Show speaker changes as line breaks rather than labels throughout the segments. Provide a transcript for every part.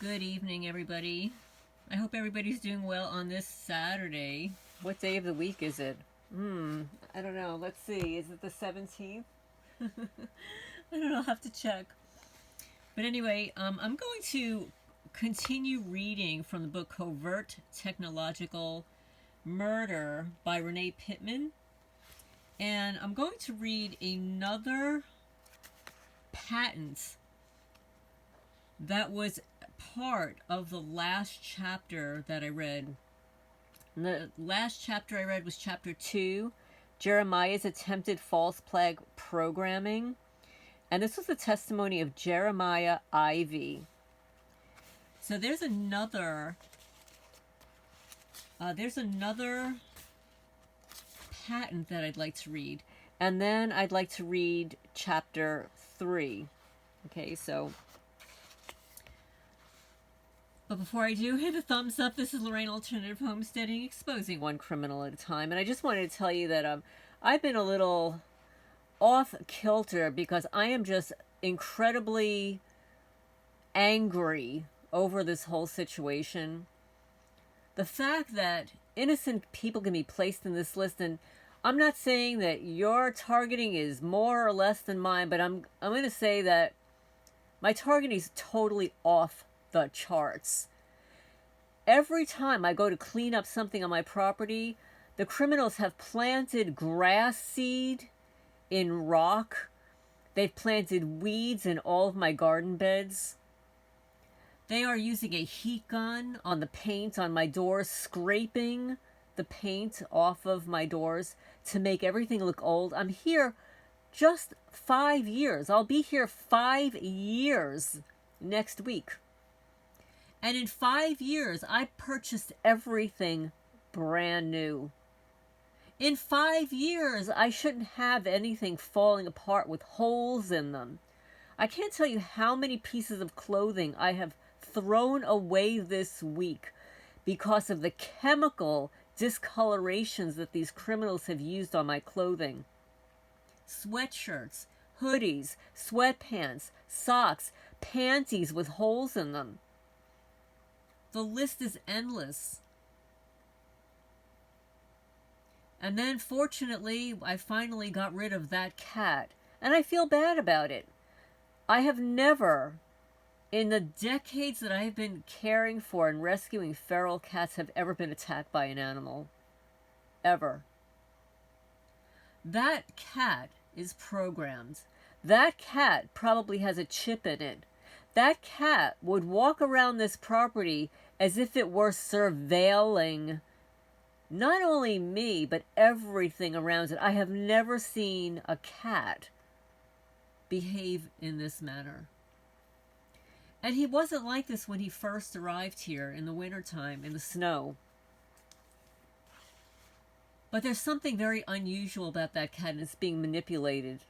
Good evening, everybody. I hope everybody's doing well on this Saturday. What day of the week is it? I don't know. Let's see. Is it the 17th? I don't know. I'll have to check. But anyway, I'm going to continue reading from the book Covert Technological Murder by Renee Pittman. And I'm going to read another patent that was part of the last chapter that I read. And the last chapter I read was chapter 2, Jeremiah's Attempted False Flag Programming. And this was the testimony of Jeremiah Ivy. So there's another patent that I'd like to read. And then I'd like to read chapter 3. Okay, so... But before I do, hit a thumbs up. This is Lorraine Alternative Homesteading, exposing one criminal at a time. And I just wanted to tell you that I've been a little off kilter because I am just incredibly angry over this whole situation. The fact that innocent people can be placed in this list, and I'm not saying that your targeting is more or less than mine, but I'm going to say that my targeting is totally off the charts. Every time I go to clean up something on my property, the criminals have planted grass seed in rock. They've planted weeds in all of my garden beds. They are using a heat gun on the paint on my doors, scraping the paint off of my doors to make everything look old. I'm here just 5 years. I'll be here 5 years next week. And in 5 years, I purchased everything brand new. In 5 years, I shouldn't have anything falling apart with holes in them. I can't tell you how many pieces of clothing I have thrown away this week because of the chemical discolorations that these criminals have used on my clothing. Sweatshirts, hoodies, sweatpants, socks, panties with holes in them. The list is endless. And then, fortunately, I finally got rid of that cat. And I feel bad about it. I have never, in the decades that I have been caring for and rescuing feral cats, have ever been attacked by an animal. Ever. That cat is programmed. That cat probably has a chip in it. That cat would walk around this property as if it were surveilling not only me, but everything around it. I have never seen a cat behave in this manner. And he wasn't like this when he first arrived here in the wintertime, in the snow. But there's something very unusual about that cat, and it's being manipulated.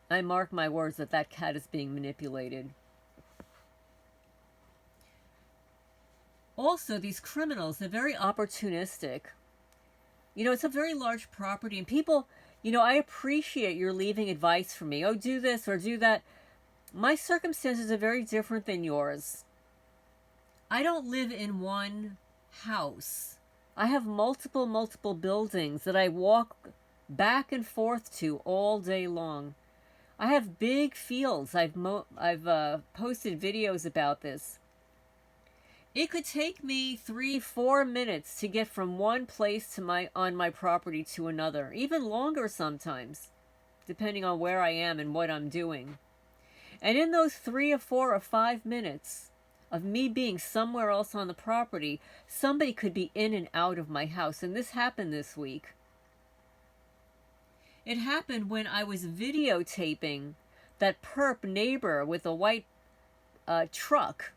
I mark my words that that cat is being manipulated. Also, these criminals, they're very opportunistic. You know, it's a very large property, and people, you know, I appreciate your leaving advice for me. Oh, do this or do that. My circumstances are very different than yours. I don't live in one house. I have multiple buildings that I walk back and forth to all day long. I have big fields. I've posted videos about this. It could take me 3-4 minutes to get from one place to on my property to another, even longer sometimes, depending on where I am and what I'm doing. And in those 3 or 4 or 5 minutes of me being somewhere else on the property, somebody could be in and out of my house. And this happened this week. It happened when I was videotaping that perp neighbor with a white truck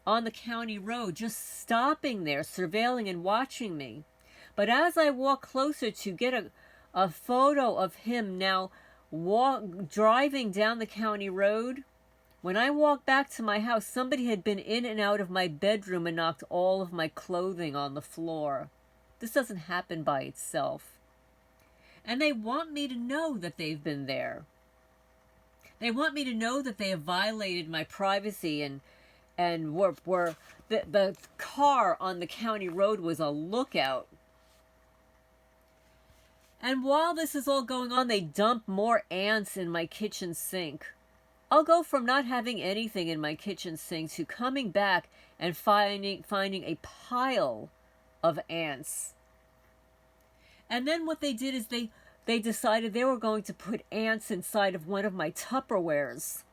on the county road, just stopping there, surveilling and watching me. But as I walk closer to get a photo of him now driving down the county road, when I walked back to my house, somebody had been in and out of my bedroom and knocked all of my clothing on the floor. This doesn't happen by itself. And they want me to know that they've been there. They want me to know that they have violated my privacy and and the car on the county road was a lookout. And while this is all going on, they dump more ants in my kitchen sink. I'll go from not having anything in my kitchen sink to coming back and finding a pile of ants. And then what they did is they decided they were going to put ants inside of one of my Tupperwares.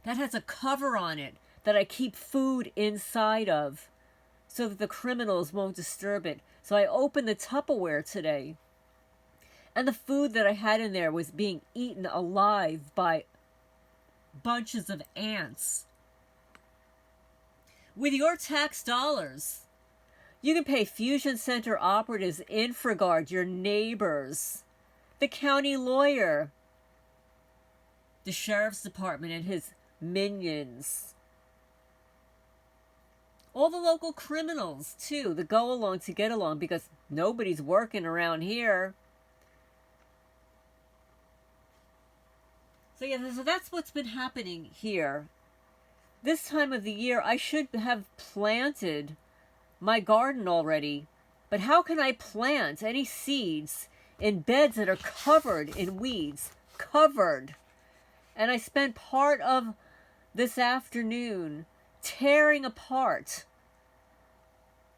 That has a cover on it that I keep food inside of so that the criminals won't disturb it. So I opened the Tupperware today, and the food that I had in there was being eaten alive by bunches of ants. With your tax dollars, you can pay Fusion Center operatives, InfraGard, your neighbors, the county lawyer, the sheriff's department and his minions, all the local criminals too, the go along to get along, because nobody's working around here. So yeah, so that's what's been happening here. This time of the year, I should have planted my garden already. But how can I plant any seeds in beds that are covered in weeds? Covered. And I spent part of this afternoon tearing apart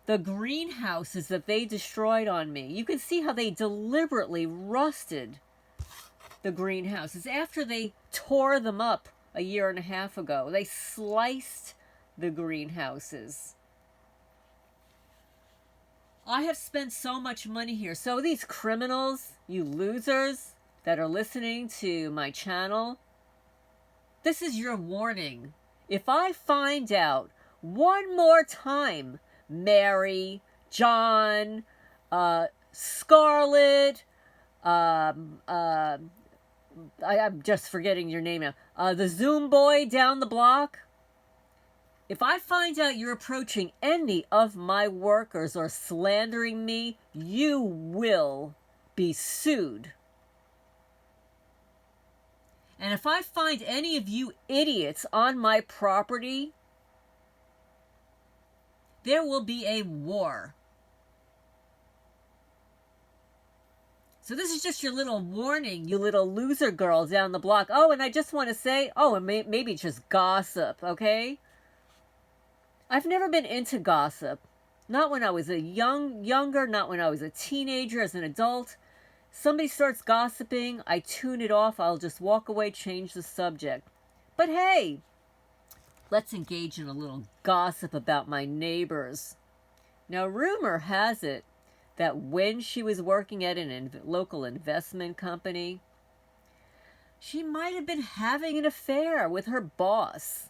the greenhouses that they destroyed on me. You can see how they deliberately rusted the greenhouses after they tore them up a year and a half ago. They sliced the greenhouses. I have spent so much money here. So these criminals, you losers that are listening to my channel, this is your warning. If I find out one more time, Mary, John, Scarlett, I'm just forgetting your name now. The Zoom boy down the block. If I find out you're approaching any of my workers or slandering me, you will be sued. And if I find any of you idiots on my property, there will be a war. So this is just your little warning, you little loser girls down the block. Oh, and I just want to say, and maybe just gossip, okay? I've never been into gossip. Not when I was younger, not when I was a teenager, as an adult. Somebody starts gossiping, I tune it off, I'll just walk away, change the subject. But hey, let's engage in a little gossip about my neighbors. Now, rumor has it that when she was working at a local investment company, she might have been having an affair with her boss.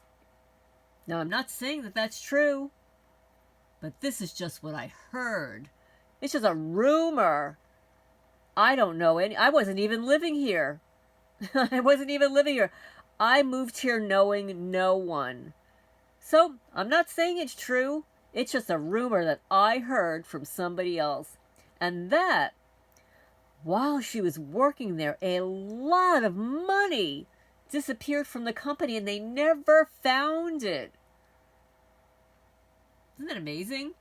Now, I'm not saying that that's true, but this is just what I heard. It's just a rumor. I don't know any. I wasn't even living here. I wasn't even living here. I moved here knowing no one. So, I'm not saying it's true. It's just a rumor that I heard from somebody else. And that, while she was working there, a lot of money disappeared from the company and they never found it. Isn't that amazing?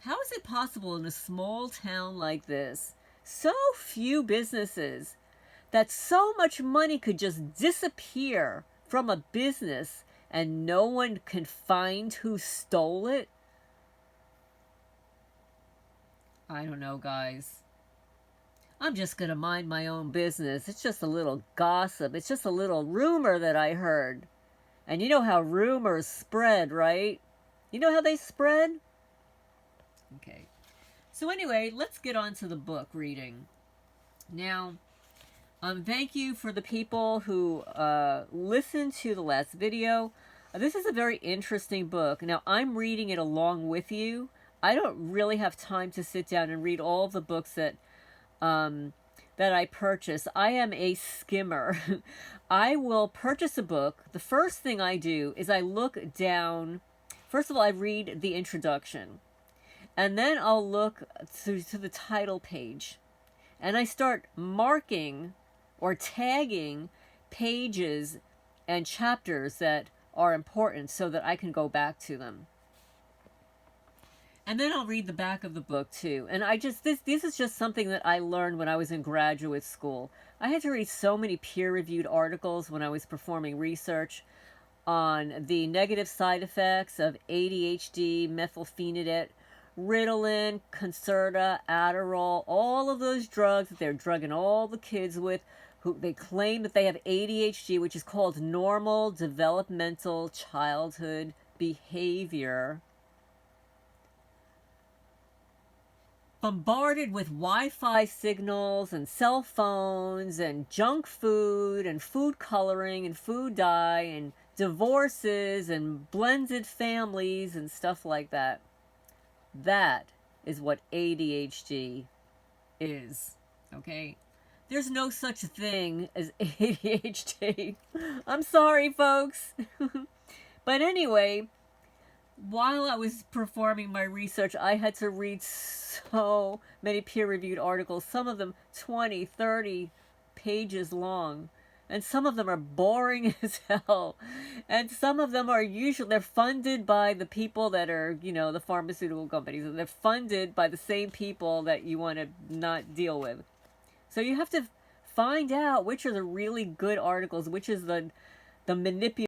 How is it possible in a small town like this, so few businesses, that so much money could just disappear from a business and no one can find who stole it? I don't know, guys. I'm just going to mind my own business. It's just a little gossip. It's just a little rumor that I heard. And you know how rumors spread, right? You know how they spread? Okay. So anyway, let's get on to the book reading. Now, thank you for the people who listened to the last video. This is a very interesting book. Now, I'm reading it along with you. I don't really have time to sit down and read all the books that I purchase. I am a skimmer. I will purchase a book. The first thing I do is I look down. First of all, I read the introduction. And then I'll look to the title page. And I start marking or tagging pages and chapters that are important so that I can go back to them. And then I'll read the back of the book too. And this is just something that I learned when I was in graduate school. I had to read so many peer-reviewed articles when I was performing research on the negative side effects of ADHD, methylphenidate, Ritalin, Concerta, Adderall, all of those drugs that they're drugging all the kids with who they claim that they have ADHD, which is called normal developmental childhood behavior. Bombarded with Wi-Fi signals and cell phones and junk food and food coloring and food dye and divorces and blended families and stuff like that. That is what ADHD is, okay? There's no such thing as ADHD. I'm sorry, folks. But anyway, while I was performing my research, I had to read so many peer-reviewed articles, some of them 20, 30 pages long. And some of them are boring as hell. And some of them are they're funded by the people that are, the pharmaceutical companies. And they're funded by the same people that you want to not deal with. So you have to find out which are the really good articles, which is the manipulative